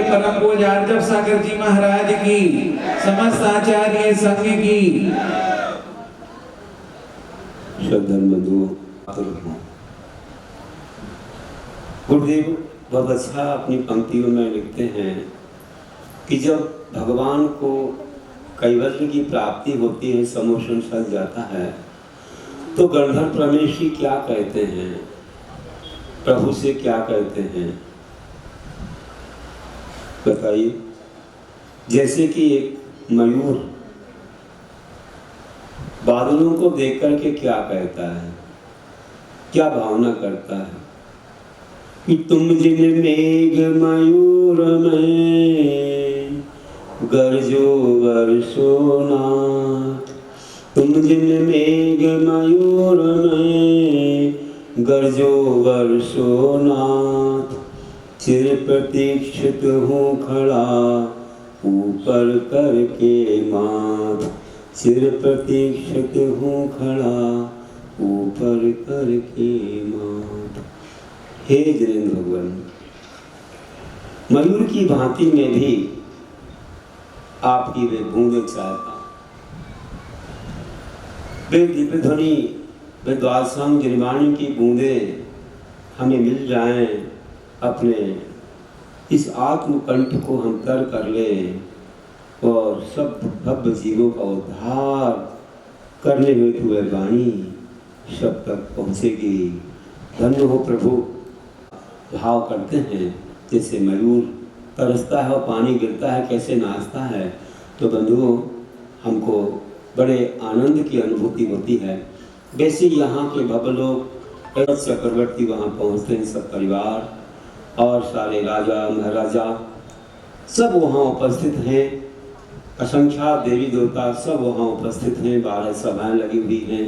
परम पूज्य आर्जव सागर जी महाराज की, समस्त आचार्य संघ की। गुरुदेव बहुत अच्छा अपनी पंक्तियों में लिखते हैं कि जब भगवान को कैवल्य की प्राप्ति होती है, समोशन सज जाता है, तो गंधर्व परमेश्वरी क्या कहते हैं, प्रभु से क्या कहते हैं बताइए। जैसे कि एक मयूर बादलों को देख करके क्या कहता है, क्या भावना करता है कि तुम जिन मेघ मयूर में गरजो वर्षो नाथ, तुम जिन मेघ मयूर में गरजो वर्षो नाथ, चिर प्रतीक्षित हूँ खड़ा ऊपर करके माथ, चिर प्रतीक्षित हूँ खड़ा ऊपर करके माथ। हे जिनेंद्र भगवान, मयूर की भांति में भी आपकी वे बूंदे चाहता, वे दिव्य ध्वनि, वे द्वादशांग गिरिवाणी की बूंदे हमें मिल जाएं, अपने इस आत्मकंठ को हम तर कर ले और सब भव्य जीवों का उद्धार करने में हुए वाणी सब तक पहुँचेगी। धन्य हो प्रभु। भाव करते हैं जैसे मयूर तरसता है और पानी गिरता है, कैसे नाचता है, तो बंधुओं हमको बड़े आनंद की अनुभूति होती है। वैसे यहाँ के भव्य लोग चक्रवर्ती वहाँ पहुँचते हैं, सब परिवार और सारे राजा महाराजा सब वहाँ उपस्थित हैं, असंख्यात देवी देवता सब वहाँ उपस्थित हैं, 12 सभाएं लगी हुई हैं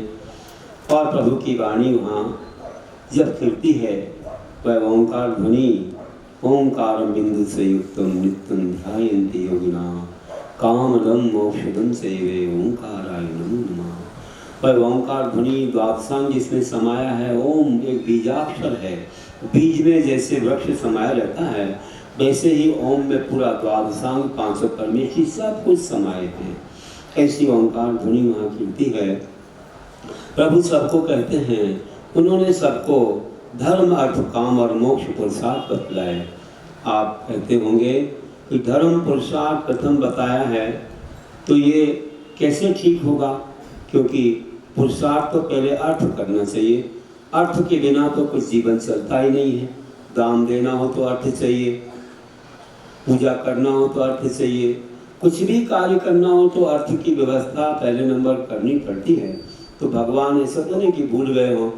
और प्रभु की वाणी वहाँ जब फिरती है वह ओंकार ध्वनि, ओंकार बिंदु से युक्त नित्यं ध्यायन्ति योगिना कामदम मोक्षदम सेवे ओंकाराय नमो नमः। वह ओंकार ध्वनि द्वादशांग जिसमें समाया है, ओम एक बीजाक्षर है, बीज में जैसे वृक्ष समाया रहता है वैसे ही ओम में पूरा द्वादशांग 500 परमेश्वरी सब कुछ समाये हैं। ऐसी ओंकार ध्वनि वहाँ कीर्ति है। प्रभु सबको कहते हैं, उन्होंने सबको धर्म अर्थ काम और मोक्ष पुरुषार्थ बतलाए। आप कहते होंगे कि धर्म पुरुषार्थ प्रथम बताया है, तो ये कैसे ठीक होगा, क्योंकि पुरुषार्थ तो पहले अर्थ करना चाहिए, अर्थ के बिना तो कुछ जीवन चलता ही नहीं है। दान देना हो तो अर्थ चाहिए, पूजा करना हो तो अर्थ चाहिए, कुछ भी कार्य करना हो तो अर्थ की व्यवस्था पहले नंबर करनी पड़ती है। तो भगवान ऐसा तो नहीं कि भूल गए हो,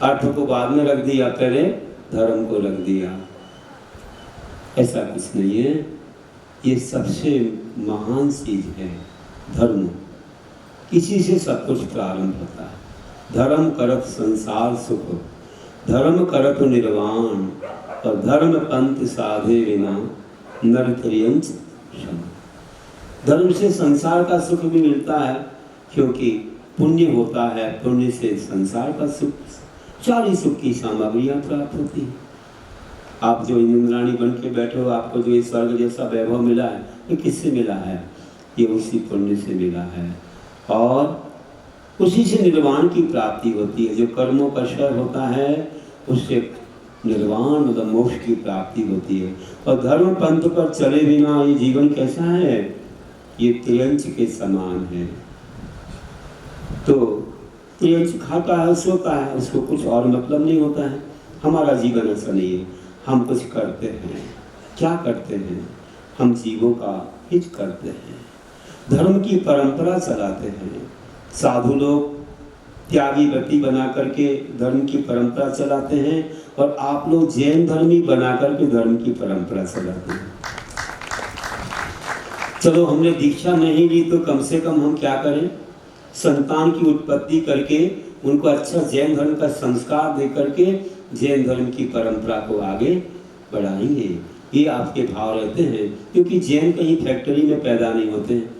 अर्थ को बाद में रख दिया, पहले धर्म को रख दिया, ऐसा कुछ नहीं है। ये सबसे महान चीज है धर्म, इसी से सब कुछ प्रारंभ होता है। धर्म करत संसार सुख, धर्म करत निर्वाण, और धर्म पंथ साधे बिना नर त्रियंच क्षम। धर्म से संसार का सुख भी मिलता है, क्योंकि पुण्य होता है, पुण्य से संसार का सुख, सारी सुख की सामग्रियाँ प्राप्त होती हैं। आप जो इंद्राणी बन के बैठे हो, आपको जो ये स्वर्ग जैसा वैभव मिला है, ये किससे मिला है? ये उसी पुण्य से मिला है, और उसी से निर्वाण की प्राप्ति होती है। जो कर्मों का क्षय होता है उससे निर्वाण मतलब मोक्ष की प्राप्ति होती है। और धर्म पंथ पर चले बिना ये जीवन कैसा है? ये त्रियंच के समान है। तो त्रियंच खाता है, सोता है, उसको कुछ और मतलब नहीं होता है। हमारा जीवन ऐसा नहीं है, हम कुछ करते हैं। क्या करते हैं? हम जीवों का हित करते हैं, धर्म की परंपरा चलाते हैं। साधु लोग त्यागी व्रती बना करके धर्म की परंपरा चलाते हैं, और आप लोग जैन धर्मी बना करके धर्म की परंपरा चलाते हैं। चलो हमने दीक्षा नहीं ली तो कम से कम हम क्या करें? संतान की उत्पत्ति करके उनको अच्छा जैन धर्म का संस्कार दे करके जैन धर्म की परंपरा को आगे बढ़ाएंगे। ये आपके भाव रहते हैं, क्योंकि जैन कहीं फैक्ट्री में पैदा नहीं होते हैं,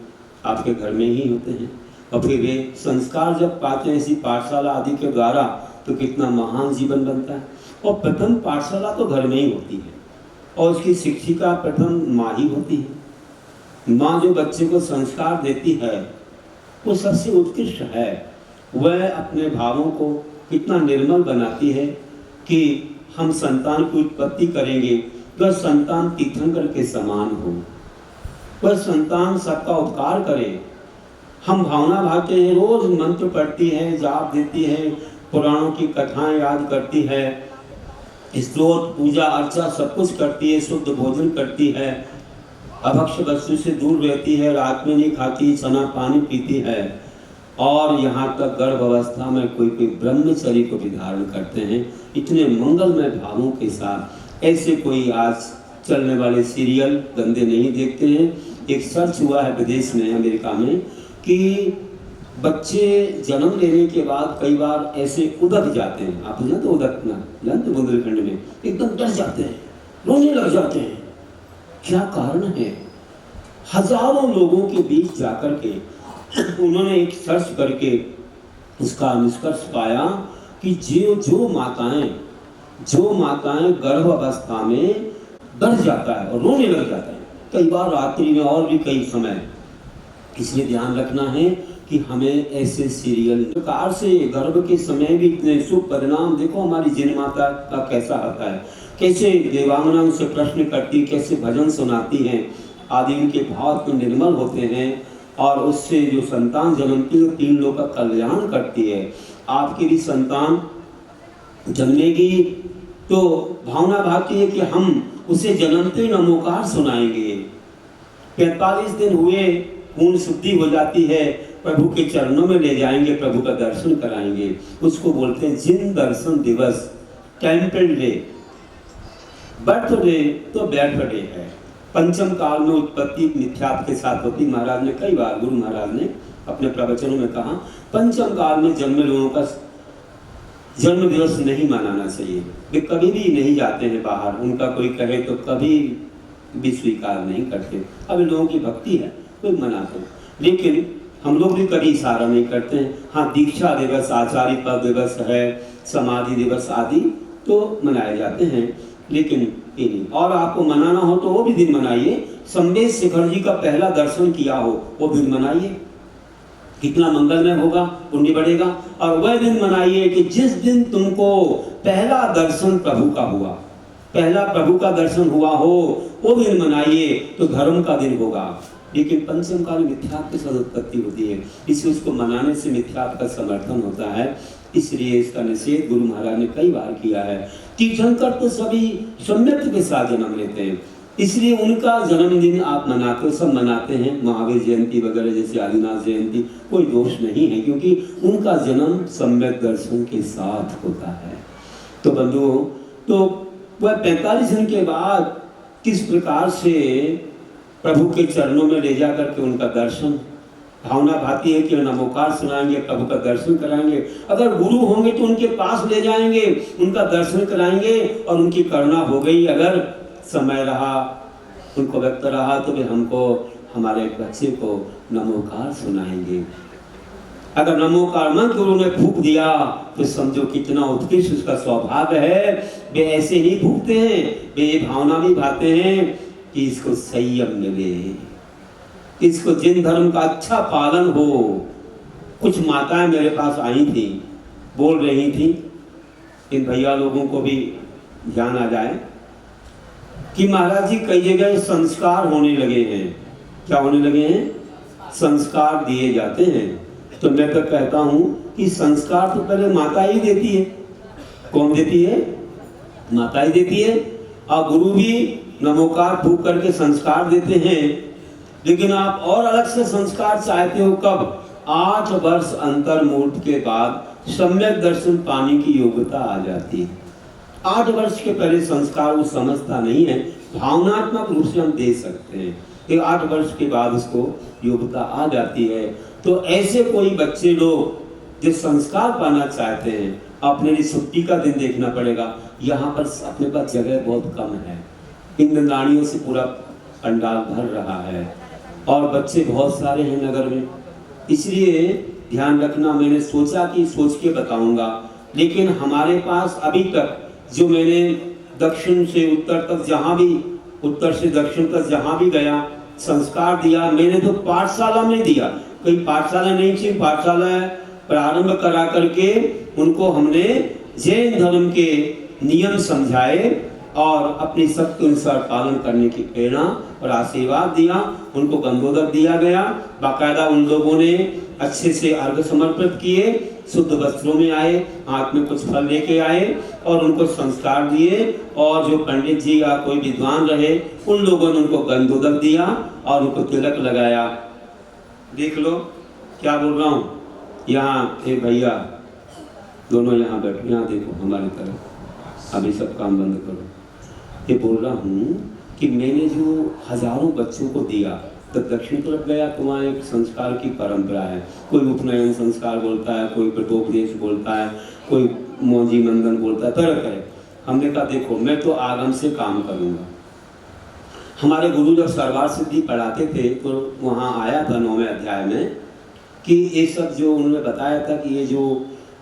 आपके घर में ही होते हैं। और फिर वे संस्कार जब पाते हैं इसी पाठशाला आदि के द्वारा, तो कितना महान जीवन बनता है। और प्रथम पाठशाला तो घर में ही होती है, और उसकी शिक्षिका प्रथम माँ ही होती है। माँ जो बच्चे को संस्कार देती है वो सबसे उत्कृष्ट है। वह अपने भावों को कितना निर्मल बनाती है कि हम संतान की उत्पत्ति करेंगे तो संतान तीर्थंकर के समान हो, वह संतान सबका उपकार करे। हम भावना भाते हैं, रोज मंत्र पढ़ती है, जाप देती है, पुराणों की कथाएं याद करती है, स्तोत्र पूजा अर्चा सब कुछ करती है, शुद्ध भोजन करती है, अभक्ष्य वस्तु से दूर रहती है, रात में नहीं खाती, सना पानी पीती है, और यहाँ तक गर्भ अवस्था में कोई कोई ब्रह्मचर्य को भी धारण करते हैं। इतने मंगलमय भावों के साथ ऐसे कोई आज चलने वाले सीरियल गंदे नहीं देखते हैं। एक सर्च हुआ है विदेश में, अमेरिका में, कि बच्चे जन्म लेने के बाद कई बार ऐसे उदक जाते हैं। आप जानते हो उदकना, जानते बुंदेलखंड में एकदम डर जाते हैं, रोने लग जाते हैं। क्या कारण है? हजारों लोगों के बीच जाकर के उन्होंने एक सर्च करके उसका निष्कर्ष पाया कि जो माताएं गर्भ अवस्था में डर जाता है और रोने लग जाता है, कई बार रात्रि में और भी कई समय। इसलिए ध्यान रखना है कि हमें ऐसे सीरियल प्रकार से गर्भ के समय भी इतने शुभ परिणाम। देखो हमारी जिन माता का कैसा आता है, कैसे देवांगना उनसे प्रश्न करती, कैसे भजन सुनाती हैं, आदि उनके भाव तो निर्मल होते हैं, और उससे जो संतान जन्मती है 3 लोग का कल्याण करती है। आपकी भी संतान जन्मेगी तो भावना भाती है कि हम उसे जन्मते नमोकार सुनाएंगे। 45 दिन हुए, पूर्ण शुद्धि हो जाती है, प्रभु के चरणों में ले जाएंगे, प्रभु का दर्शन कराएंगे। उसको बोलते हैं जिन दर्शन दिवस, टेम्पल डे। बर्थडे तो बर्थडे है। पंचम काल में उत्पत्ति मिथ्यात्व के साथ होती। महाराज ने कई बार, गुरु महाराज ने अपने प्रवचनों में कहा, पंचम काल में जन्मे लोगों का जन्म दिवस नहीं मनाना चाहिए। वे कभी भी नहीं जाते हैं बाहर, उनका कोई कहे तो कभी भी स्वीकार नहीं करते। अब लोगों की भक्ति है, कोई मनाते हैं, लेकिन हम लोग भी कभी इशारा नहीं करते हैं। हाँ, दीक्षा दिवस, आचार्य पद दिवस है, समाधि दिवस आदि तो मनाए जाते हैं, लेकिन ये नहीं। और आपको मनाना हो तो वो भी दिन मनाइए। संदेश शेखर जी का पहला दर्शन किया हो वो दिन मनाइए, कितना मंगलमय होगा, पुण्य बढ़ेगा। और वह दिन मनाइए कि जिस दिन तुमको पहला दर्शन प्रभु का हुआ, पहला प्रभु का दर्शन हुआ हो, वो दिन मनाइए तो धर्म का दिन होगा। लेकिन पंचम काल मिथ्यात्व की उत्पत्ति होती है, इसलिए उसको मनाने से मिथ्यात्व का समर्थन होता है। इसलिए इसका निषेध गुरु महाराज ने कई बार किया है। तीर्थंकर तो सभी सम्यक के साथ जन्म लेते हैं, इसलिए उनका जन्मदिन आप मनाते हो, सब मनाते हैं। महावीर जयंती वगैरह जैसे आदिनाथ जयंती, कोई दोष नहीं है, क्योंकि उनका जन्म सम्यक दर्शन के साथ होता है। तो बंधुओं, तो वह 45 दिन के बाद किस प्रकार से प्रभु के चरणों में ले जा करके उनका दर्शन, भावना भाती है कि नमोकार सुनाएंगे, प्रभु का दर्शन कराएंगे। अगर गुरु होंगे तो उनके पास ले जाएंगे, उनका दर्शन कराएंगे, और उनकी करुणा हो गई, अगर समय रहा, उनको व्यक्त रहा, तो वे हमको, हमारे बच्चे को नमोकार सुनाएंगे। अगर नमोकार मंत्र गुरु ने फूंक दिया तो समझो कितना उत्कृष्ट उसका स्वभाव है। वे ऐसे नहीं फूंकते हैं, वे ये भावना भी भाते हैं कि इसको संयम मिले, इसको जिन धर्म का अच्छा पालन हो। कुछ माताएं मेरे पास आई थी, बोल रही थी, इन भैया लोगों को भी ध्यान आ जाए कि महाराज जी कई जगह संस्कार होने लगे हैं। क्या होने लगे हैं? संस्कार दिए जाते हैं। तो मैं तो कहता हूं कि संस्कार तो पहले माता ही देती है। कौन देती है? माता ही देती है। और गुरु भी नमोकार फूंक करके संस्कार देते हैं। लेकिन आप और अलग से संस्कार चाहते हो कब? 8 वर्ष अंतर मूर्त के बाद सम्यक दर्शन पाने की योग्यता आ जाती है। 8 वर्ष के पहले संस्कार वो समझता नहीं है, भावनात्मक रूप से हम दे सकते हैं। 8 वर्ष के बाद उसको योग्यता आ जाती है। तो ऐसे कोई बच्चे लोग जो संस्कार पाना चाहते हैं, अपने लिए छुट्टी का दिन देखना पड़ेगा। यहाँ पर अपने पास जगह बहुत कम है, इंद्रदानियों से पूरा पंडाल भर रहा है और बच्चे बहुत सारे हैं नगर में। इसलिए ध्यान रखना, मैंने सोचा कि सोच के बताऊंगा, लेकिन हमारे पास अभी तक जो मैंने दक्षिण से उत्तर तक जहाँ भी उत्तर से दक्षिण तक जहाँ भी गया संस्कार दिया। मैंने तो पाठशाला में दिया, कोई पाठशाला नहीं थी, पाठशाला प्रारंभ करा करके उनको हमने जैन धर्म के नियम समझाए और अपनी शक्ति अनुसार पालन करने की प्रेरणा और आशीर्वाद दिया। उनको गंधोदक दिया गया, बाकायदा उन लोगों ने अच्छे से अर्घ समर्पित किए, शुद्ध वस्त्रों में आए, हाथ में कुछ फल लेके आए और उनको संस्कार दिए। और जो पंडित जी या कोई विद्वान रहे उन लोगों ने उनको गंधोदक दिया और उनको तिलक लगाया। देख लो क्या बोल रहा हूँ। यहाँ एक भैया दोनों यहाँ बैठो, यहाँ देखो हमारी तरफ, अभी सब काम बंद करो। ये बोल रहा हूँ कि मैंने जो हजारों बच्चों को दिया, तो दक्षिण तरफ गया तो वहाँ एक संस्कार की परंपरा है। कोई उपनयन संस्कार बोलता है, कोई प्रतोपदेश बोलता है, कोई मौजी मंदन बोलता है, तरह तरह। हमने कहा देखो मैं तो आगम से काम करूँगा। हमारे गुरु जब सरवार सिद्धि पढ़ाते थे तो वहाँ आया था 9वें अध्याय में कि ये सब जो उन्होंने बताया था कि ये जो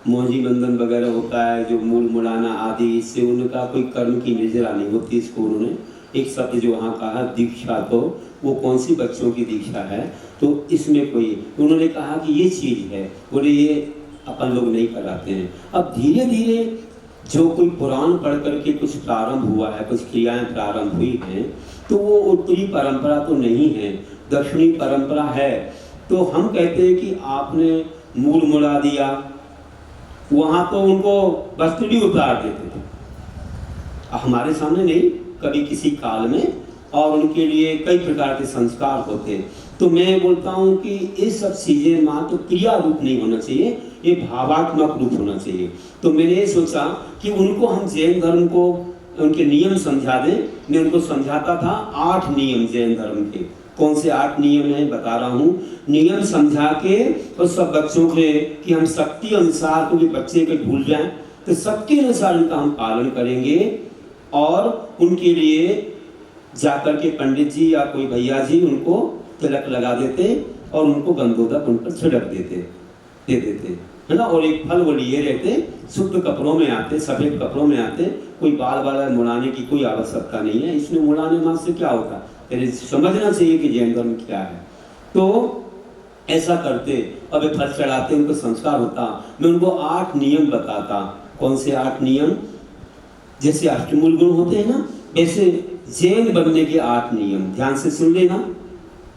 मौजी बंधन वगैरह होता है, जो मूल मुड़ाना आदि, इससे उनका कोई कर्म की निर्जरा नहीं होती। इसको उन्होंने एक शब्द जो वहाँ कहा दीक्षा, तो वो कौन सी बच्चों की दीक्षा है, तो इसमें कोई उन्होंने कहा कि ये चीज़ है, बोले ये अपन लोग नहीं कराते हैं। अब धीरे धीरे जो कोई पुराण पढ़ करके कुछ प्रारंभ हुआ है, कुछ क्रियाएं प्रारंभ हुई हैं, तो वो उत्तरी परंपरा तो नहीं है, दक्षिणी परंपरा है। तो हम कहते हैं कि आपने मूल मुड़ा दिया, वहाँ तो उनको वस्त्र भी उतार देते थे, हमारे सामने नहीं, कभी किसी काल में, और उनके लिए कई प्रकार के संस्कार होते। तो मैं बोलता हूँ कि ये सब चीज़ें मात्र क्रिया रूप नहीं होना चाहिए, ये भावात्मक रूप होना चाहिए। तो मैंने ये सोचा कि उनको हम जैन धर्म को उनके नियम समझा दें। मैं उनको समझाता था 8 नियम जैन धर्म के। कौन से 8 नियम हैं बता रहा हूँ। नियम समझा के और सब बच्चों के कि हम शक्ति अनुसार, क्योंकि बच्चे के भूल जाएं, तो शक्ति अनुसार उनका हम पालन करेंगे और उनके लिए जाकर के पंडित जी या कोई भैया जी उनको तिलक लगा देते और उनको गंधोदक उन पर छिड़क दे देते, है ना। और एक फल वो लिए रहते, शुद्ध कपड़ों में आते, सफेद कपड़ों में आते, कोई बाल बाल मुड़ाने की कोई आवश्यकता नहीं है। इसमें मुड़ाने मात्र से क्या होता है, समझना चाहिए कि जैन धर्म क्या है। तो ऐसा करते, अब ये फल चढ़ाते, उनको संस्कार होता। मैं उनको 8 नियम बताता। कौन से 8 नियम? जैसे अष्टमूल गुण होते हैं ना, वैसे जैन बनने के 8 नियम। ध्यान से सुन लेना,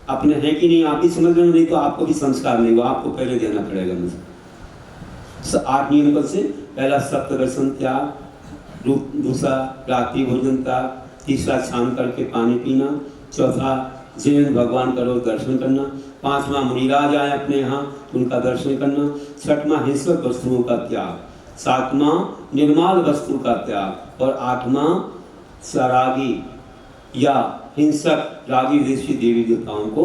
अपने हैं कि नहीं आप ही समझ लेना, नहीं तो आपको भी संस्कार नहीं हुआ, आपको पहले देना पड़ेगा मुझे। 8 नियम पर से पहला सप्त दर्शन त्याग, दूसरा रात्रि भोजन त्याग, तीसरा छान करके पानी पीना, चौथा जैन भगवान का रोज दर्शन करना, 5वां मुनिराज आए अपने यहाँ उनका दर्शन करना, 6वां हिंसक वस्तुओं का त्याग, 7वां निर्माल वस्तु का त्याग और 8वां सरागी या हिंसक रागी ऋषि देवी देवताओं को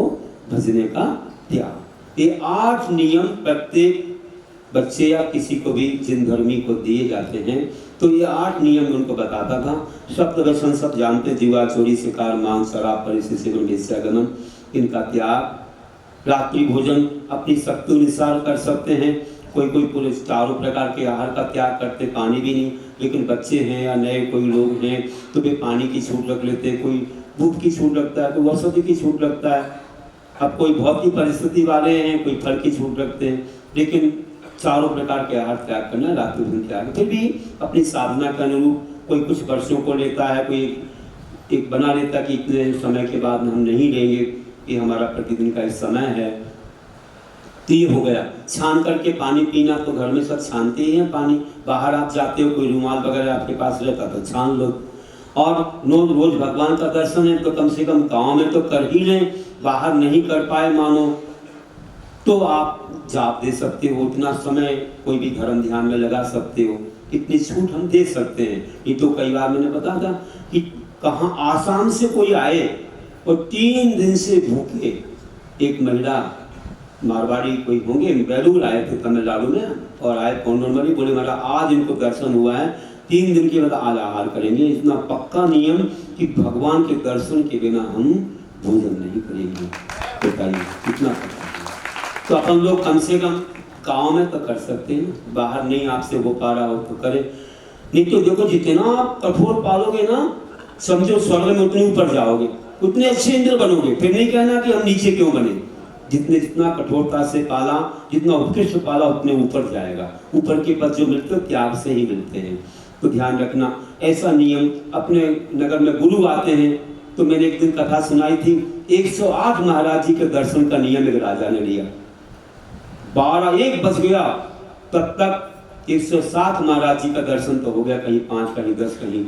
भजने का त्याग। ये 8 नियम प्रत्येक बच्चे या किसी को भी जिन धर्मी को दिए जाते हैं। तो ये 8 नियम उनको बताता था। सप्त दर्शन सब जानते, जीवा चोरी शिकार मांस शराब परिस्थिति सेवन वेश्यागमन, इनका त्याग। रात्रि भोजन अपनी शक्ति अनुसार कर सकते हैं। कोई कोई पूरे 4 प्रकार के आहार का त्याग करते, पानी भी नहीं। लेकिन बच्चे हैं या नए कोई लोग हैं तो वे पानी की छूट रख लेते, कोई दूध की छूट रखता है, कोई औषधि की छूट रखता है। अब कोई बहुत ही परिस्थिति वाले हैं, कोई फल की छूट रखते हैं, लेकिन 4 प्रकार के आहार त्याग करना, रात्रि भोजन त्याग। फिर भी अपनी साधना के अनुरूप कोई कुछ वर्षों को लेता है, कोई एक बना लेता कि इतने समय के बाद हम नहीं लेंगे, ये हमारा प्रतिदिन का एक समय है। तो ये हो गया। छान करके पानी पीना, तो घर में सब छानते ही हैं पानी। बाहर आप जाते हो, कोई रुमाल वगैरह आपके पास रहता तो छान लो। और रोज भगवान का दर्शन है तो कम से कम गाँव में तो कर ही लें। बाहर नहीं कर पाए मानो तो आप जाप दे सकते हो, इतना समय कोई भी धर्म ध्यान में लगा सकते हो, इतनी छूट हम दे सकते हैं। ये तो कई बार मैंने बताया था कि कहाँ आसाम से कोई आए और 3 दिन से भूखे, एक महिला मारवाड़ी कोई होंगे, बेलूर आए थे तमिलनाडु में, और आए पौंडरमली, बोले मेरा आज इनको दर्शन हुआ है, 3 दिन के बाद आज आहार करेंगे। इतना पक्का नियम कि भगवान के दर्शन के बिना हम भोजन नहीं करेंगे। बताइए कितना पक्का। तो अपन लोग कम से कम गाँव में तो कर सकते हैं, बाहर नहीं आपसे हो पा रहा हो तो करें। नहीं तो देखो जितना आप कठोर पालोगे ना समझो स्वर्ग में उतने ऊपर जाओगे, उतने अच्छे इंद्र बनोगे। फिर नहीं कहना कि हम नीचे क्यों बने। जितना कठोरता से पाला, जितना उत्कृष्ट पाला, उतने ऊपर जाएगा। ऊपर के पद जो मिलते हैं त्याग से ही मिलते हैं। तो ध्यान रखना ऐसा नियम। अपने नगर में गुरु आते हैं, तो मैंने एक दिन कथा सुनाई थी, 108 महाराज जी के दर्शन का नियम एक राजा ने लिया। 12-1 बज गया, तब तक 107 महाराज जी का दर्शन तो हो गया, कहीं 5, कहीं 10, कहीं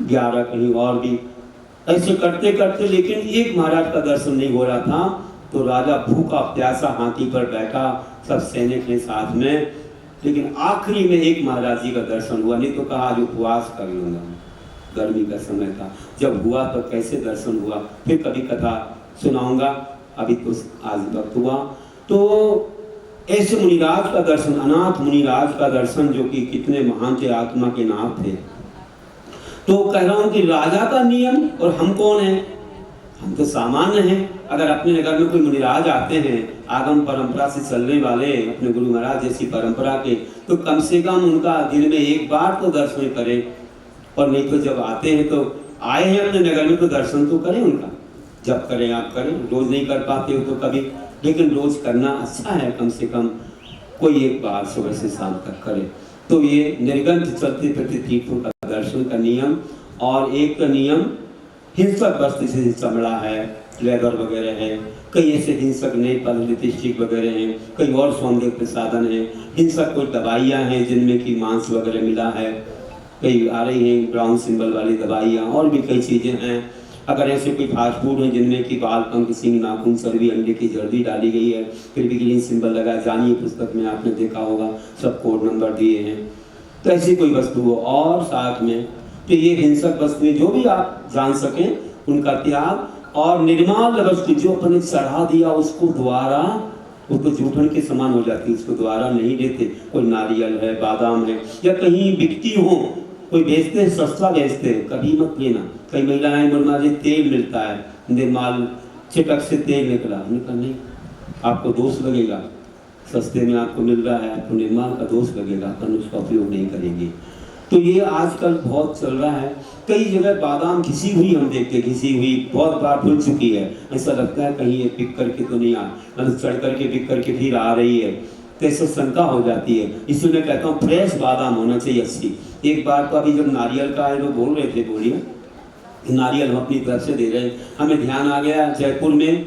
11, कहीं और भी ऐसे करते करते, लेकिन एक महाराज का दर्शन नहीं हो रहा था। तो राजा भूखा प्यासा हाथी पर बैठा, सब सैनिक हैं साथ में, लेकिन आखिरी में एक महाराज जी का दर्शन हुआ। नहीं तो कहा आज उपवास कर लूंगा, गर्मी का समय था। जब हुआ तो कैसे दर्शन हुआ, फिर कभी कथा सुनाऊंगा, अभी तो आज वक्त हुआ। तो ऐसे मुनिराज का दर्शन, अनाथ मुनिराज का दर्शन, जो कि कितने महान थे, आत्मा के नाथ थे। तो कह रहा हूं कि राजा का नियम, और हम कौन हैं? हम तो सामान्य हैं। अगर अपने नगर में कोई मुनिराज आते हैं, आगम परंपरा से चलने वाले, अपने गुरु महाराज जैसी परंपरा के, तो कम से कम उनका दिन में एक बार तो दर्शन करें। और नहीं तो जब आते हैं तो आए हैं अपने नगर में, तो दर्शन तो करें उनका। जब करें आप करें, रोज नहीं कर पाते हो तो कभी, लेकिन रोज करना अच्छा है। कम से कम कोई एक बार सुबह से शाम तक करे। तो ये निर्गंथ चलते फिरते तीर्थों का दर्शन का नियम। और एक का नियम हिंसक वस्तु, जैसे चमड़ा है, लेदर वगैरह है, कई ऐसे हिंसक नेल लिपस्टिक वगैरह हैं, कई और सौंदर्य प्रसाधन है, हिंसक कोई दवाइयाँ हैं जिनमें कि मांस वगैरह मिला है, कई आ रही हैं ब्राउन सिंबल वाली दवाइयाँ, और भी कई चीज़ें हैं। अगर ऐसे कोई फास्ट फूड है जिनमें कि बाल, पंख, सींग, नाखून, चर्बी, अंडे की जर्दी डाली गई है, फिर भी ग्रीन सिंबल लगा, जानिए पुस्तक में आपने देखा होगा, सब कोड नंबर दिए हैं। तो ऐसी कोई वस्तु हो, और साथ में तो ये हिंसक वस्तुएं जो भी आप जान सकें उनका त्याग। और निर्माल वस्तु जो अपने चढ़ा दिया उसको दोबारा, वो तो जूठन के समान हो जाती है, उसको दोबारा नहीं लेते। कोई नारियल है, बादाम है, या कहीं बिकती हो, कोई बेचते हैं, सस्ता बेचते हैं, कभी मत लेना। कई महिलाएं बोलना जी तेल मिलता है, निर्माल चिटक से तेल निकला, नहीं, आपको दोष लगेगा। सस्ते में आपको मिल रहा है, आपको निर्माल का दोष लगेगा, अपन उसका उपयोग नहीं करेंगे। तो ये आजकल बहुत चल रहा है। कई जगह बादाम घिसी हुई हम देखते, घिसी हुई बहुत बार खुल चुकी है, ऐसा लगता है कहीं ये बिक करके तो नहीं आ, मतलब चढ़ करके बिक करके फिर आ रही है, तो ऐसे शंका हो जाती है। इसलिए मैं कहता हूँ फ्रेश बादाम होना चाहिए, अच्छी। एक बार तो अभी जब नारियल का है, लोग बोल रहे थे, बोलिए नारियल हम अपनी तरफ से दे रहे हैं, हमें ध्यान आ गया जयपुर में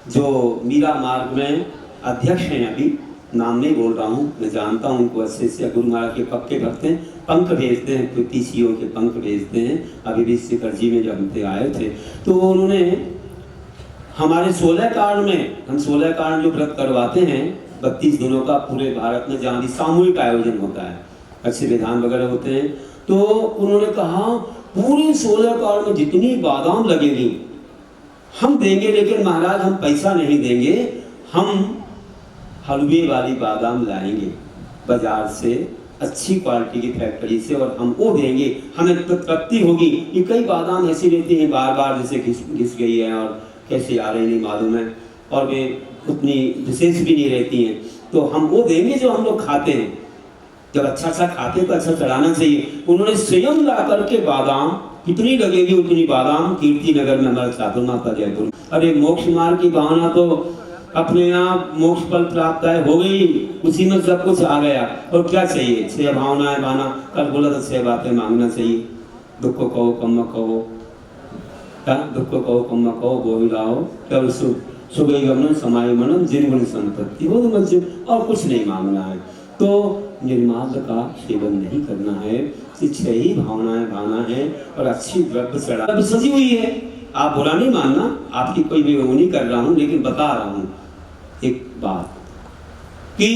जो मीरा मार्ग में अध्यक्ष हैं, अभी नाम नहीं बोल रहा हूँ, मैं जानता हूँ उनको अच्छे से, गुरु महाराज के पक्के भक्त हैं, पंख भेजते हैं, कोई पीसीओ के पंख भेजते हैं। अभी भी शिखर जी में जब हम आए थे तो उन्होंने हमारे 16 कारण में, हम 16 कारण जो व्रत करवाते हैं 32 दिनों का पूरे भारत में, जहाँ भी सामूहिक आयोजन होता है, अच्छे विधान वगैरह होते हैं, तो उन्होंने कहा पूरे 16 कारण में जितनी बादाम लगेगी हम देंगे, लेकिन महाराज हम पैसा नहीं देंगे, हम हलवे वाली बादाम लाएंगे बाजार से, अच्छी क्वालिटी की फैक्ट्री से, और हम वो देंगे, हमें तृप्ति होगी। ये कई बादाम ऐसी रहती हैं बार बार जैसे घिस गई है और कैसे आ रही नहीं मालूम है, और वे उतनी विशेष भी नहीं रहती हैं, तो हम वो देंगे जो हम लोग खाते हैं। जब अच्छा अच्छा खाते तो अच्छा चढ़ाना चाहिए। उन्होंने स्वयं ला करके बादाम, कितनी लगेगी उतनी बादाम, कीर्ति नगर में हमारा चातुर माता जयपुर। अरे मोक्ष मार्ग की भावना तो अपने आप मोक्ष फल प्राप्त हो गई, उसी में सब कुछ आ गया। और क्या चाहिए? 6 भावनाएं माना, कल बोला तो 6 बातें मांगना चाहिए। दुख को कहो कम कहो, क्या दुख को कहो कम कहो, गोविलाओ तब सुगई गमन समाय मनन जिन गुण संपत्ति, वो तो मत, और कुछ नहीं मांगना है। तो निर्माल का सेवन नहीं करना है, 6 ही भावनाएं भाना है, और अच्छी द्रव्य चढ़ा सजी हुई है। आप बुरा नहीं मानना, आपकी कोई भी वो नहीं कर रहा हूं, लेकिन बता रहा हूं एक बात कि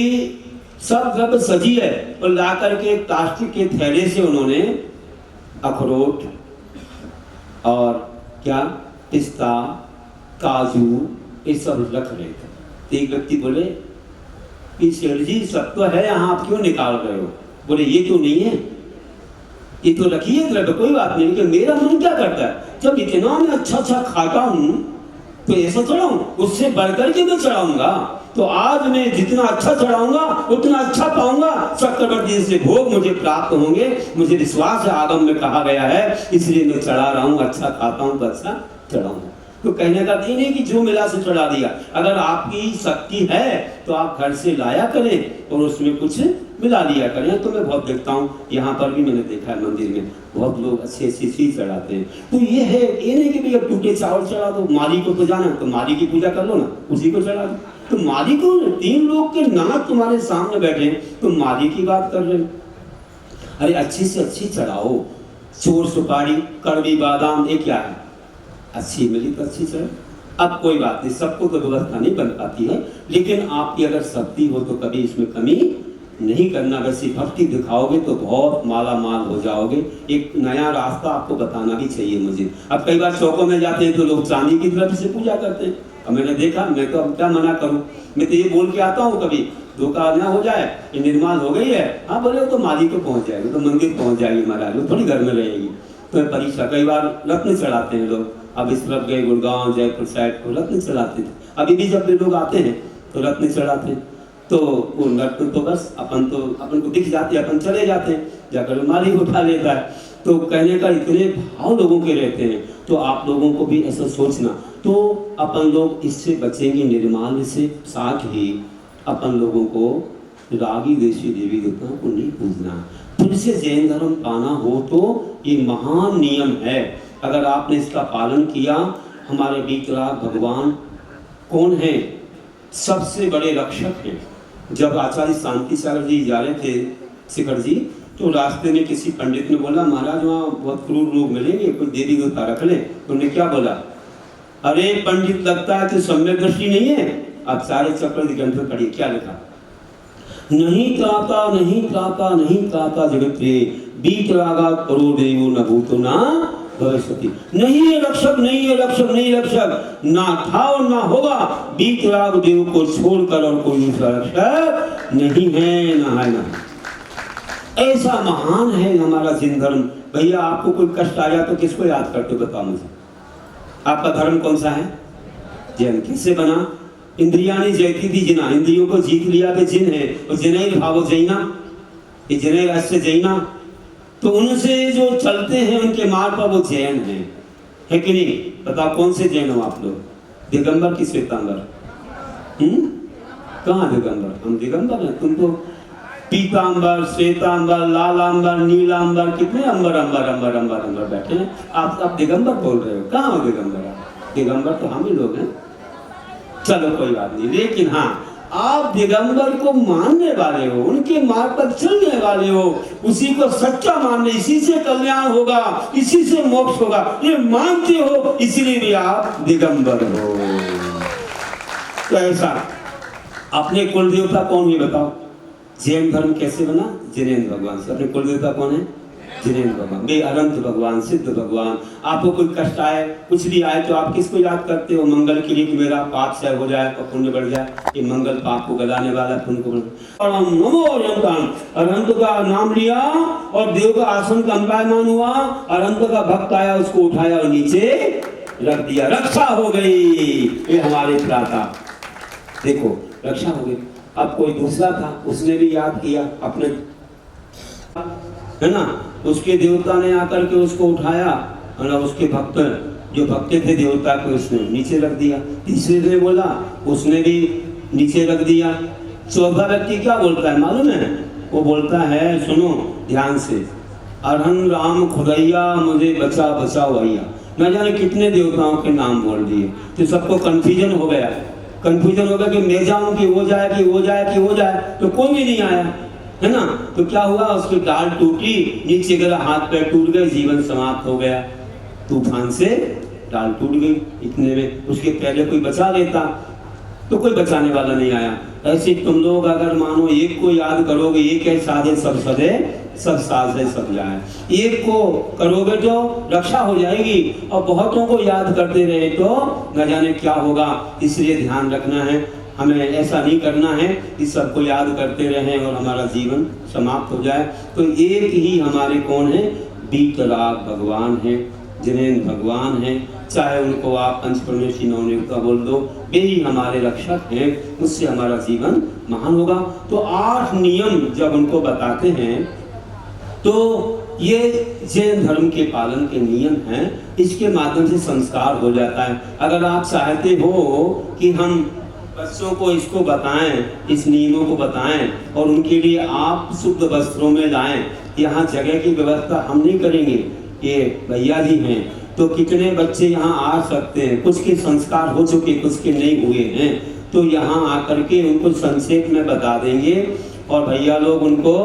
सब द्रव्य सजी है, और ला करके प्लास्टिक के थैले से उन्होंने अखरोट और क्या पिस्ता, काजू, ये सब रख रहे थे। तो एक व्यक्ति बोले कि सेठ जी सब तो है यहाँ, आप क्यों निकाल रहे हो? बोले ये तो नहीं है, ये तो रखिए द्रव्य, कोई बात नहीं, लेकिन मेरा मन क्या करता है, जब इतना मैं अच्छा अच्छा खाता हूँ तो ऐसा चढ़ाऊं, उससे बढ़कर के मैं चढ़ाऊंगा। तो आज मैं जितना अच्छा चढ़ाऊंगा उतना अच्छा पाऊंगा, चक्रवर्ती से भोग मुझे प्राप्त होंगे, मुझे विश्वास है, आगम में कहा गया है, इसलिए मैं चढ़ा रहा हूँ, अच्छा खाता हूँ तो अच्छा चढ़ाऊंगा। तो कहने का दिन है कि जो मिला से चढ़ा दिया। अगर आपकी शक्ति है तो आप घर से लाया करें और उसमें कुछ मिला लिया करें। तो मैं बहुत देखता हूँ, यहाँ पर भी मैंने देखा है मंदिर में बहुत लोग अच्छी अच्छी चीज चढ़ाते हैं। तो ये है, ये नहीं कि भैया टूटे चावल चढ़ा दो, माली को तो जाना, तो माली की पूजा कर लो ना, उसी को चढ़ा दो। तो माली को, 3 लोग के नाथ तुम्हारे सामने बैठे, तो माली की बात कर रहे हो। अरे अच्छी से अच्छी चढ़ाओ, चोर सुपारी कड़वी बादाम, ये क्या है, अच्छी मिली तो अच्छी चढ़। अब कोई बात नहीं, सबको तो व्यवस्था नहीं बन पाती है, लेकिन आपकी अगर शक्ति हो तो कभी इसमें कमी नहीं करना। वैसे भक्ति दिखाओगे तो बहुत माला माल हो जाओगे। एक नया रास्ता आपको बताना भी चाहिए मुझे। अब कई बार चौकों में जाते हैं तो लोग चांदी की तरफ से पूजा करते हैं, अब मैंने देखा, मैं तो अब क्या मना करूं, मैं तो ये बोल के आता हूँ कभी धोखा ना हो जाए, ये निर्माण हो गई है, हाँ बोले तो माली को पहुंच जाएगी, तो मंदिर पहुंच जाएगी महाराज, वो थोड़ी घर में रहेगी। तो परीक्षा कई बार रत्न चढ़ाते हैं लोग, अब इस तरफ गए गुड़गांव जयपुर साइड को रत्न चढ़ाते थे, अभी भी जब भी लोग आते हैं तो रत्न चढ़ाते हैं। तो वो रत्न तो बस अपन को दिख जाते हैं, अपन चले जाते हैं, जाकर माली उठा लेता है। तो कहने का इतने भाव लोगों के रहते हैं, तो आप लोगों को भी ऐसा सोचना। तो अपन लोग इससे बचेंगे निर्माल्य से, साथ ही अपन लोगों को रागी देशी देवी देवताओं को नहीं पूजना। फिर से जैन धर्म पाना हो तो ये महान नियम है, अगर आपने इसका पालन किया। हमारे वीतराग भगवान कौन है, सबसे बड़े रक्षक हैं। जब आचार्य शांति सागर जी जा रहे थे शिखर जी, तो रास्ते में किसी पंडित ने बोला, महाराज वहाँ बहुत क्रूर लोग मिलेंगे, कोई देवी देवता रख ले। तो उन्होंने क्या बोला, अरे पंडित लगता है तो सम्यक दृष्टि नहीं है। अब सारे चक्र ग्रंथ में पढ़िए क्या लिखा, नहीं त्राता नहीं त्राता नहीं त्राता जगत रे, वीतरागा करो देवो न भूतो ना भविष्यति। नहीं है रक्षक, नहीं है रक्षक, नहीं रक्षक, ना था और ना होगा, वीतराग देव को छोड़कर और कोई दूसरा रक्षक नहीं है, ना है ना। ऐसा महान है हमारा जैन धर्म। भैया आपको कोई कष्ट आया तो किसको याद करते बताओ मुझे, आपका धर्म कौन सा है, जैन। कैसे बना, इंद्रियाणी जयती थी जिना, इंद्रियों को जीत लिया कि जिन है, और जिनैर भावो जैना, ये जिनैर ऐसे जैना, तो उनसे जो चलते हैं उनके मार्ग पर वो जैन है कि नहीं। बताओ कौन से जैन हो आप लोग, दिगंबर की श्वेतांबर, कहाँ दिगंबर, हम दिगंबर हैं। तुम तो पीतांबर, श्वेतांबर, लालांबर, नीलांबर, कितने अंबर अंबर अंबर अंबर अंबर बैठे हैं। आप दिगंबर बोल रहे हो, कहाँ हो दिगंबर, दिगंबर तो हम ही लोग हैं। चलो कोई बात नहीं, लेकिन हाँ आप दिगंबर को मानने वाले हो, उनके मार्ग पर चलने वाले हो, उसी को सच्चा मानने, इसी से कल्याण होगा, इसी से मोक्ष होगा, ये मानते हो, इसीलिए भी आप दिगंबर हो। तो ऐसा अपने कुल देवता कौन है बताओ, जैन धर्म कैसे बना, जिनेन्द्र भगवान से। अपने कुल देवता कौन है, जिनेन्द्र भगवान, वे अनंत भगवान, सिद्ध भगवान। आपको कोई कष्ट आए, कुछ भी आए, तो आप किसको याद करते हो, मंगल के लिए कि मेरा पाप क्षय हो जाए और पुण्य बढ़ जाए। ये मंगल पाप को गलाने वाला, पुण्य को नमो अनंत का नाम लिया और देव का आसन का अंपायमान हुआ, अनंत का भक्त आया, उसको उठाया और नीचे रख दिया, रक्षा हो गई। ये हमारे प्राता देखो रक्षा हो गई। अब कोई दूसरा था, उसने भी याद किया अपने, है ना, उसके देवता ने आकर के उसको उठाया, और उसके भक्त जो भक्त थे देवता को उसने नीचे रख दिया। तीसरे ने बोला, उसने भी नीचे रख दिया। चौथा व्यक्ति क्या बोलता है मालूम है, वो बोलता है, सुनो ध्यान से, अरहन राम खुदैया मुझे बचा बचाओ भैया। न जाने कितने देवताओं के नाम बोल दिए, तो सबको कंफ्यूजन हो गया कि मैं जाऊं कि वो जाए, कि वो जाए, कि वो जाए, तो कोई भी नहीं आया, है ना। तो क्या हुआ, उसकी डाल टूटी, नीचे गिरा, हाथ पैर टूट गए, जीवन समाप्त हो गया। तूफान से डाल टूट गई, इतने में उसके पहले कोई बचा लेता, तो कोई बचाने वाला नहीं आया। ऐसे तुम लोग अगर मानो एक को याद करोगे, एक है साधे सब सदे, सब साधे सब जाए, एक को करोगे तो रक्षा हो जाएगी, और बहुतों को याद करते रहे तो न जाने क्या होगा। इसलिए ध्यान रखना है, हमें ऐसा नहीं करना है कि सबको याद करते रहें और हमारा जीवन समाप्त हो जाए। तो एक ही हमारे कौन है, वीतराग भगवान है। जिन्हें भगवान हैं, चाहे उनको आप पंचपरमेश्वरी नवनियुक्ता बोल दो, वे ही हमारे रक्षक हैं, उससे हमारा जीवन महान होगा। तो 8 नियम जब उनको बताते हैं तो ये जैन धर्म के पालन के नियम हैं, इसके माध्यम से संस्कार हो जाता है। अगर आप चाहते हो कि हम बच्चों को इसको बताएं, इस नियमों को बताएं और उनके लिए आप शुद्ध वस्त्रों में लाएं, यहाँ जगह की व्यवस्था हम नहीं करेंगे, ये भैया जी हैं, तो कितने बच्चे यहाँ आ सकते हैं, कुछ के संस्कार हो चुके, कुछ के नहीं हुए हैं, तो यहाँ आकर के उनको संक्षेप में बता देंगे और भैया लोग उनको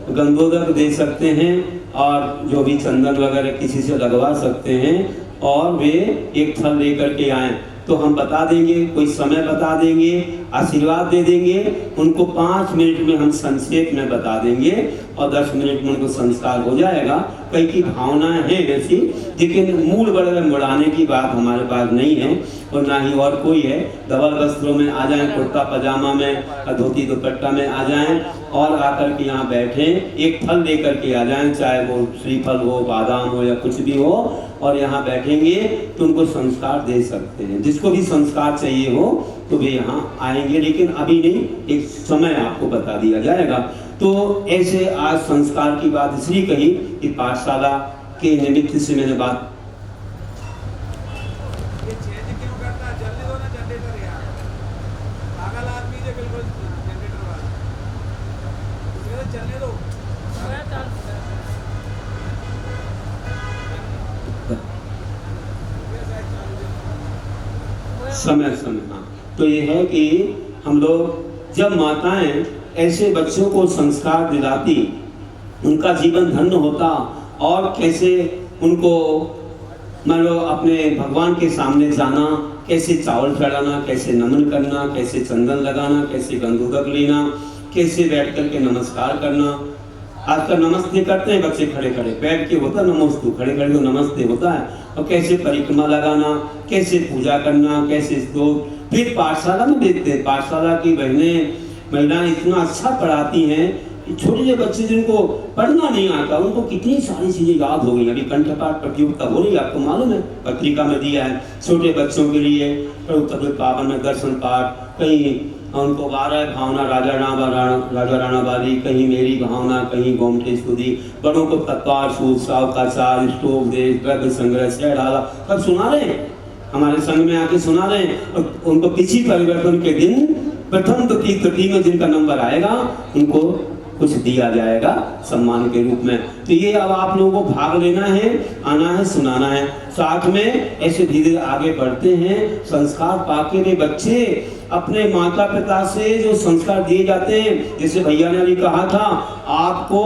गंधोदक दे सकते हैं और जो भी चंदन वगैरह किसी से लगवा सकते हैं और वे एक फल लेकर के आए तो हम बता देंगे, कोई समय बता देंगे, आशीर्वाद दे देंगे, उनको 5 मिनट में हम संक्षेप में बता देंगे और 10 मिनट में उनको संस्कार हो जाएगा। कई की भावनाएं हैं ऐसी, लेकिन मूल वगैरह मुड़ाने की बात हमारे पास नहीं है और ना ही और कोई है। डबल वस्त्रों में आ जाएं, कुर्ता पजामा में, धोती दुपट्टा में आ जाएं और आकर के यहाँ बैठें, एक फल लेकर के आ जाएं, चाहे वो श्रीफल हो, बादाम हो या कुछ भी हो, और यहाँ बैठेंगे तो उनको संस्कार दे सकते हैं। जिसको भी संस्कार चाहिए हो तो वे यहाँ आएंगे, लेकिन अभी नहीं, एक समय आपको बता दिया जाएगा। तो ऐसे आज संस्कार की बात इसलिए कही कि पाठशाला के निमित्त से मैंने बात समय हाँ, तो ये है कि हम लोग जब माताएं ऐसे बच्चों को संस्कार दिलाती, उनका जीवन धन्य होता और कैसे उनको मान लो अपने भगवान के सामने जाना, कैसे चावल चढ़ाना, कैसे नमन करना, कैसे चंदन लगाना, कैसे गंधोदक लेना, कैसे बैठ कर के नमस्कार करना। आजकल नमस्ते करते हैं बच्चे खड़े खड़े, बैठ के होता नमोस्तु, खड़े खड़े तो नमस्ते होता है, और कैसे परिक्रमा लगाना, कैसे पूजा करना, कैसे श्लोक। फिर पाठशाला में देखते हैं, पाठशाला की बहनें महिलाएं इतना अच्छा पढ़ाती हैं, छोटे छोटे बच्चे जिनको पढ़ना नहीं आता उनको कितनी सारी चीजें याद हो गई। अभी कंठपाठ प्रतियोगिता हो रही है, आपको मालूम है, पत्रिका में दिया है छोटे बच्चों के लिए पावन में दर्शन पाठ, कहीं उनको 12 भावना राजा राणा वाली, कहीं मेरी भावना, कहीं गोमती स्तुति, बड़ों को तत्वार सूद सावकाचार स्टोव देश द्रव्य संग्रह से डाला, सब सुना रहे हैं, हमारे संघ में आके सुना रहे हैं। और उनको पिछली परिवर्तन के दिन प्रथम तृतीय में जिनका नंबर आएगा उनको कुछ दिया जाएगा सम्मान के रूप में। तो ये अब आप लोगों को भाग लेना है, आना है, सुनाना है, साथ में ऐसे धीरे आगे बढ़ते हैं। संस्कार पाके वे बच्चे अपने माता पिता से जो संस्कार दिए जाते हैं, जैसे भैया ने अभी कहा था, आपको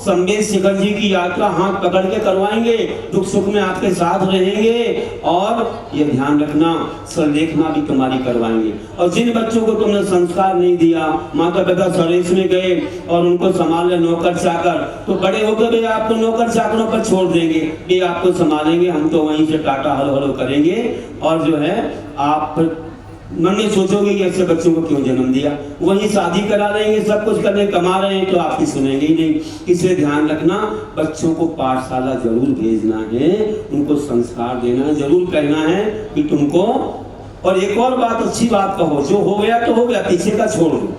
संवेद शिखर जी की यात्रा हाथ पकड़ के करवाएंगे, दुख सुख में आपके साथ रहेंगे और ये ध्यान रखना सरलेखना भी तुम्हारी करवाएंगे। और जिन बच्चों को तुमने संस्कार नहीं दिया, माता पिता सर्विस में गए और उनको संभाल ले नौकर चाकर, तो बड़े होकर भी आपको नौकर चाकरों पर छोड़ देंगे, ये आपको संभालेंगे, हम तो वहीं से टाटा हलो हलो करेंगे। और जो है आप मन में सोचोगे कि ऐसे बच्चों को क्यों जन्म दिया, वही शादी करा लेंगे, सब कुछ करने कमा रहे हैं, तो आपकी सुनेंगे ही नहीं। इसलिए ध्यान रखना, बच्चों को पाठशाला जरूर भेजना है, उनको संस्कार देना है, जरूर कहना है कि तुमको। और एक और बात, अच्छी बात कहो, जो हो गया तो हो गया, पीछे का छोड़ दो।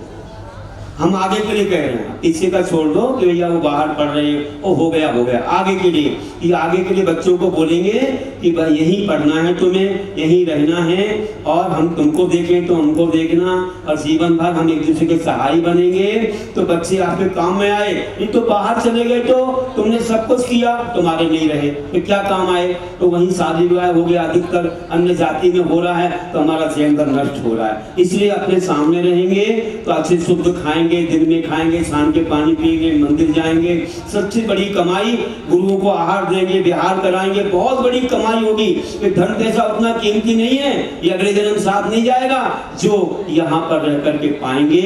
हम आगे के लिए कह रहे हैं, पीछे का छोड़ दो कि भैया वो बाहर पढ़ रहे हैं, वो हो गया हो गया। आगे के लिए, ये आगे के लिए बच्चों को बोलेंगे कि भाई यहीं पढ़ना है तुम्हें, यहीं रहना है, और हम तुमको देखें तो हमको देखना, और जीवन भर हम एक दूसरे के सहाय बनेंगे, तो बच्चे आपके काम में आए। नहीं तो बाहर चले गए तो तुमने सब कुछ किया, तुम्हारे नहीं रहे, तो क्या काम आए। तो वहीं शादी विवाह हो गया, अधिकतर अन्य जाति में हो रहा है, तो हमारा जैन नष्ट हो रहा है। इसलिए अपने सामने रहेंगे तो अच्छे शुद्ध खाएंगे, दिन में खाएंगे, शाम के पानी पिएंगे, मंदिर जाएंगे, सबसे बड़ी कमाई, गुरुओं को आहार देंगे, विहार कराएंगे, बहुत बड़ी कमाई होगी। ये धन पैसा उतना कीमती नहीं है, ये अगले जन्म साथ नहीं जाएगा, जो यहाँ पर रह करके पाएंगे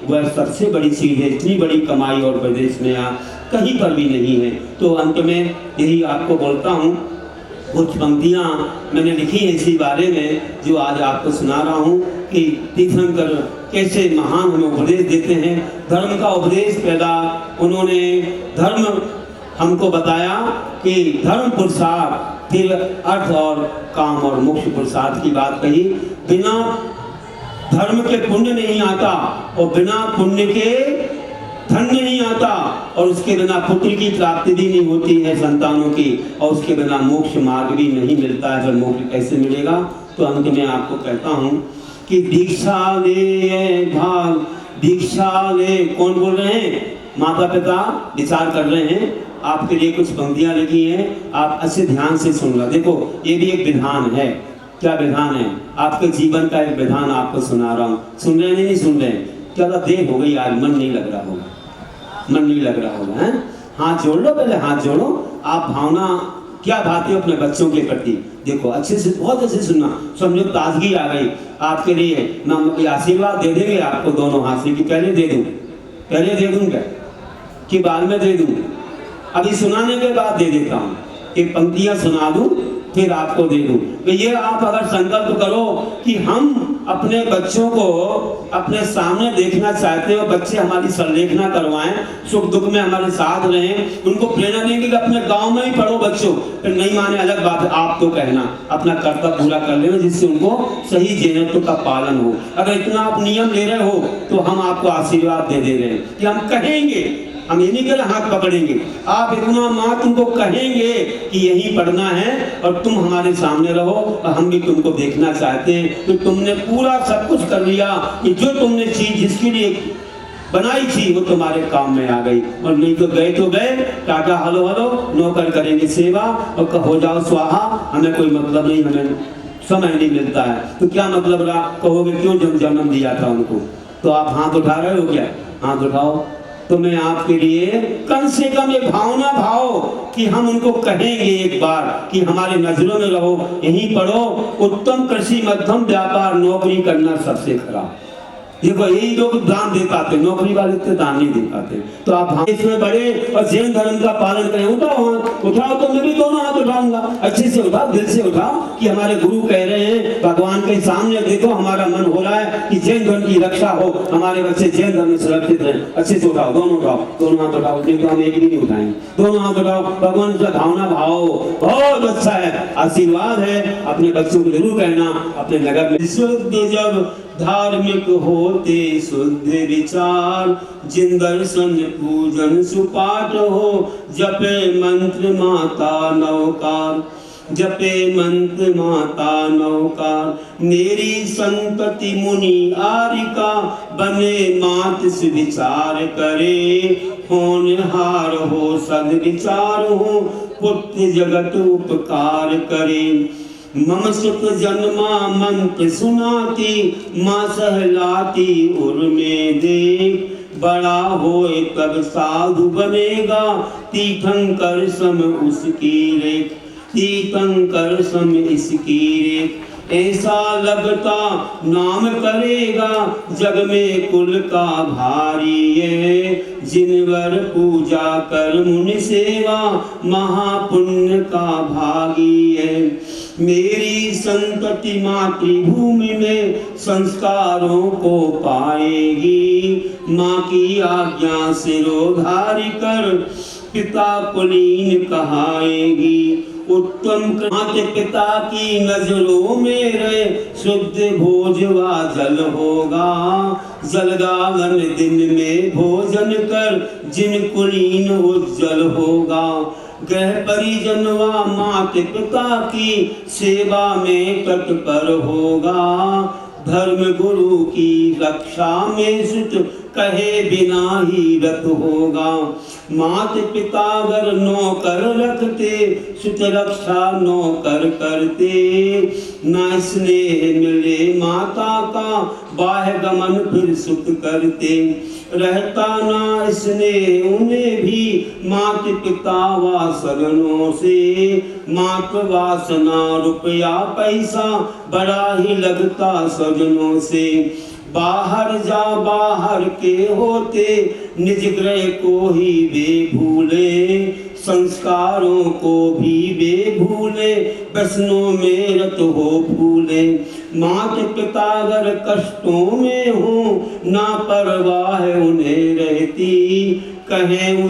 वह सबसे बड़ी चीज है। इतनी बड़ी कमाई और विदेश में यहाँ कहीं पर भी नहीं है। तो अंत में यही आपको बोलता हूँ, कुछ पंक्तियाँ मैंने लिखी हैं इसी बारे में जो आज आपको सुना रहा हूँ कि तीर्थंकर कैसे महान हमें उपदेश देते हैं। धर्म का उपदेश पहला उन्होंने धर्म हमको बताया कि धर्म पुरुषार्थ फिर अर्थ और काम और मोक्ष पुरुषार्थ की बात कही। बिना धर्म के पुण्य नहीं आता और बिना पुण्य के धन नहीं आता और उसके बिना पुत्र की प्राप्ति भी नहीं होती है संतानों की, और उसके बिना मोक्ष मार्ग भी नहीं मिलता है। जब मोक्ष कैसे मिलेगा? तो अंत में आपको कहता हूँ कि दीक्षा ले भाग, दीक्षा ले। कौन बोल रहे हैं? माता पिता विचार कर रहे हैं। आपके लिए कुछ पंक्तियां लिखी हैं, आप अच्छे ध्यान से सुनना। देखो ये भी एक विधान है। क्या विधान है? आपके जीवन का एक विधान आपको सुना रहा हूँ। सुन रहे नहीं सुन रहे? क्या देर हो गई आज, मन नहीं लग रहा होगा, मन नहीं लग रहा होगा है? हाथ जोड़ लो, पहले हाथ जोड़ो। आप भावना क्या भाते हो अपने बच्चों के प्रति? देखो अच्छे से, बहुत अच्छे सुनना। समझो ताजगी आ गई आपके लिए। मैं आशीर्वाद दे देंगे आपको दोनों हाथ से, कि पहले दे दूं, पहले दे दूं क्या कि बाद में दे दूं? अभी सुनाने के बाद दे देता हूँ। एक पंक्तियां सुना दूं फिर आपको दे दूं। तो ये आप अगर संकल्प करो कि हम अपने बच्चों को अपने सामने देखना चाहते हो, बच्चे हमारी संलेखना करवाएं, सुख दुख में हमारे साथ रहें, उनको प्रेरणा देंगे कि अपने गांव में ही पढ़ो बच्चों। फिर नहीं माने अलग बात है, आप तो कहना अपना कर्तव्य पूरा कर लेना, जिससे उनको सही जीवन का पालन हो। अगर इतना आप नियम ले रहे हो तो हम आपको आशीर्वाद दे रहे हैं कि हम कहेंगे, हम ये नहीं कह रहे हाथ पकड़ेंगे, आप इतना माँ तुमको कहेंगे कि यही पढ़ना है और तुम हमारे सामने रहो और हम भी तुमको देखना चाहते हैं। तो तुमने पूरा सब कुछ कर लिया कि जो तुमने चीज जिसके लिए बनाई थी वो तुम्हारे काम में आ गई, और नहीं तो गए टाटा हलो हलो, नौकर करेंगे सेवा और हो जाओ स्वाहा, हमें कोई मतलब नहीं, हमें समय नहीं मिलता है। तो क्या मतलब रहा? कहोगे क्यों जन्म दिया था उनको? तो आप हाथ उठा रहे हो क्या? हाथ उठाओ। तो मैं आपके लिए कम से कम एक भावना भाव कि हम उनको कहेंगे एक बार कि हमारे नजरों में रहो, यहीं पढ़ो, उत्तम कृषि मध्यम व्यापार, नौकरी करना सबसे खराब। देखो यही लोग दान दे पाते, नौकरी वाले तो दान नहीं दे पाते। तो आप इसमें बड़े और जैन धर्म का पालन करें। उठाओ तो मैं भी दोनों हाथ उठाऊंगा। अच्छे से उठाओ, दिल से उठाओ कि हमारे गुरु कह रहे हैं, भगवान के सामने देखो हमारा मन हो रहा है कि जैन धर्म की रक्षा हो, हमारे बच्चे जैन धर्म में सुरक्षित रहे। अच्छे से उठाओ, दोनों उठाओ, दोनों हाथ उठाओ। नहीं तो हम एक भी नहीं उठाएंगे, दोनों हाथ उठाओ। भगवान का भावना भाव बहुत अच्छा है, आशीर्वाद है। अपने बच्चों को जरूर कहना अपने नगर में। जब धार्मिक होते शुद्ध विचार, जिन दर्शन पूजन सुपाठ हो, जपे मंत्र माता नौकार, जपे मंत्र माता नौकार। मेरी संतति मुनि आरिका, बने मात विचार करे, होनहार हो सद विचार हो, पुत्र जगत उपकार करे। मम सुख जन्मा मंत्र सुनाती, माँ सहलाती उर में देख, बड़ा होए तब साधु बनेगा, तीर्थंकर सम उसकी रेख, तीर्थंकर सम इसकी रेख। ऐसा लगता नाम करेगा, जग में कुल का भारी है, जिनवर पूजा कर मुनि सेवा, महापुण्य का भागी है। मेरी संतति मातृभूमि में संस्कारों को पाएगी, माँ की आज्ञा सिरोधारी कर पिता कुलीन कहाएगी। उत्तम माते पिता की नजरों में रहे, शुद्ध भोजवा जल होगा, जलगावन दिन में भोजन कर, जिन कुलीन उज्जवल होगा। ग्रह परिजनवा माते पिता की सेवा में तत्पर होगा, धर्म गुरु की रक्षा में सुत कहे बिना ही रत होगा। मात पिता अगर नौकर रखते, सुत रक्षा नौकर करते, न स्नेह मिले माता का, बाह्य गमन फिर सुत करते। रहता ना स्नेह उन्हें भी, मात पिता वा सगनों से, मात वासना रुपया पैसा, बड़ा ही लगता सजनों से। बाहर जा बाहर के होते, निज ग्रह को ही वे भूले, संस्कारों को भी वे भूले, प्रश्नों में रत हो फूले। मात पिता अगर कष्टों में हो, ना परवाह उन्हें रहती, कहें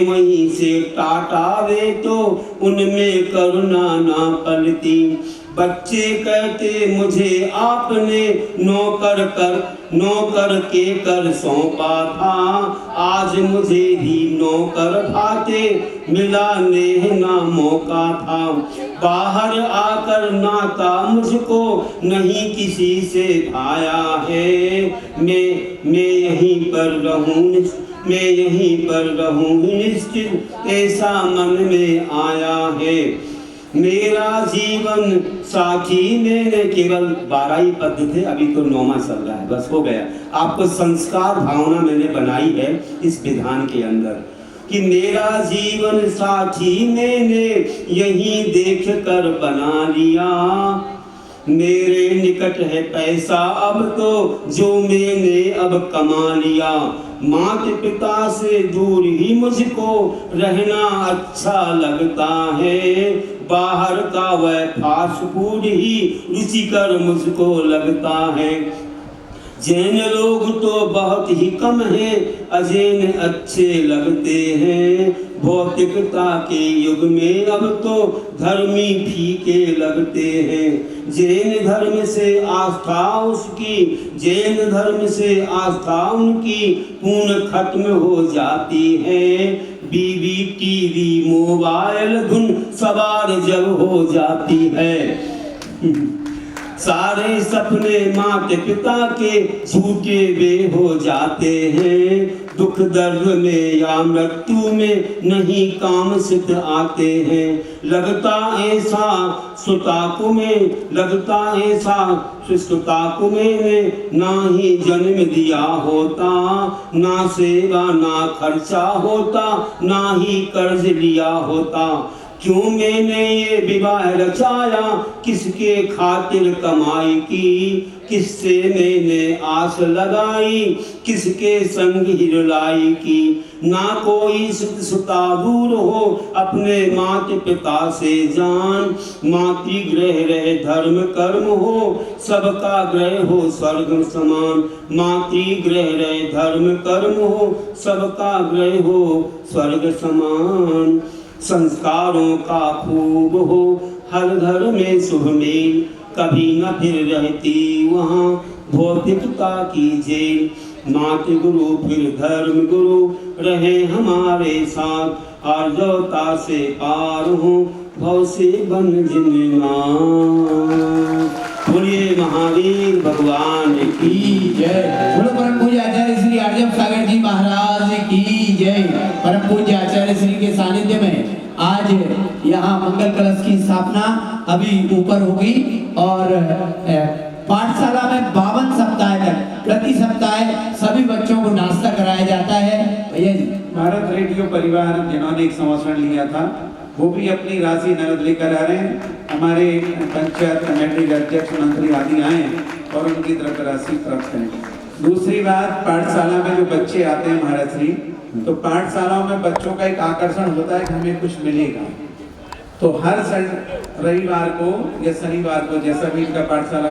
वहीं से टाटावे तो उनमें करुणा ना पलती। बच्चे कहते मुझे आपने नौकर के कर सौंपा था, आज मुझे ही नौकर भाते मिला नेह ना मौका था। बाहर आकर नाता मुझको नहीं किसी से भाया है, मैं यहीं पर रहूं निश्चित ऐसा मन में आया है। मेरा जीवन साथी मैंने केवल 12 ही पद थे, अभी तो 9वां चल रहा है, बस हो गया। आपको संस्कार भावना मैंने बनाई है इस विधान के अंदर कि मेरा जीवन साथी मैंने यही देख कर बना लिया। मेरे निकट है पैसा अब तो जो मैंने अब कमा लिया। माता पिता से दूर ही मुझको रहना अच्छा लगता है, बाहर का वह फास्ट फूड ही रुचिकर मुझको लगता है। जैन लोग तो बहुत ही कम हैं, अजैन अच्छे लगते हैं। भौतिकता के युग में अब तो धर्मी फीके लगते हैं। जैन धर्म से आस्था उनकी पूर्ण खत्म हो जाती है। बीवी टीवी मोबाइल धुन सवार जब हो जाती है, सारे सपने माते पिता के झूठे वे हो जाते हैं। दुख दर्द में या मृत्यु में नहीं काम सिद्ध आते हैं। लगता ऐसा सुताकु में ना ही जन्म दिया होता, ना सेवा ना खर्चा होता, ना ही कर्ज लिया होता। क्यों मैंने ये विवाह रचाया, किसके खातिर कमाई की, किससे मैंने आस लगाई, किसके संग हिरलाई की। ना कोई सुता दूर हो अपने माता पिता से जान, मातृगृह रहे धर्म कर्म हो, सबका ग्रह हो स्वर्ग समान। मातृगृह रहे धर्म कर्म हो, सबका ग्रह हो स्वर्ग समान। संस्कारों का खूब हो हर घर में शुभ मेल, कभी न फिर रहती वहाँ भौतिकता की जेल। मातृ गुरु फिर धर्म गुरु रहे हमारे साथ, आर्जवता से पार हो भव से बन जिन्नाथ। बोलिए महावीर भगवान की जय। बोलो परम पूज्य आचार्य श्री आर्जव सागर जी महाराज की जय। परम पूज्य आचार्य श्री के सानिध्य में आज यहाँ मंगल कलश की स्थापना अभी ऊपर होगी और पाठशाला में 52 सप्ताह तक प्रति सप्ताह सभी बच्चों को नाश्ता कराया जाता है। भैया जी, भारत रेडियो परिवार जिन्होंने एक संवत्सरण लिया था वो भी अपनी राशि नगद लेकर आ रहे हैं। हमारे पंचायत कमेटी के अध्यक्ष मंत्री आदि आए और उनकी तरफ राशि प्राप्त करेंगे। दूसरी बात, पाठशाला में जो बच्चे आते हैं महाराज श्री, तो पाठशालाओं में बच्चों का एक आकर्षण होता है कि हमें कुछ मिलेगा। तो हर रविवार को या शनिवार को जैसा भी इनका पाठशाला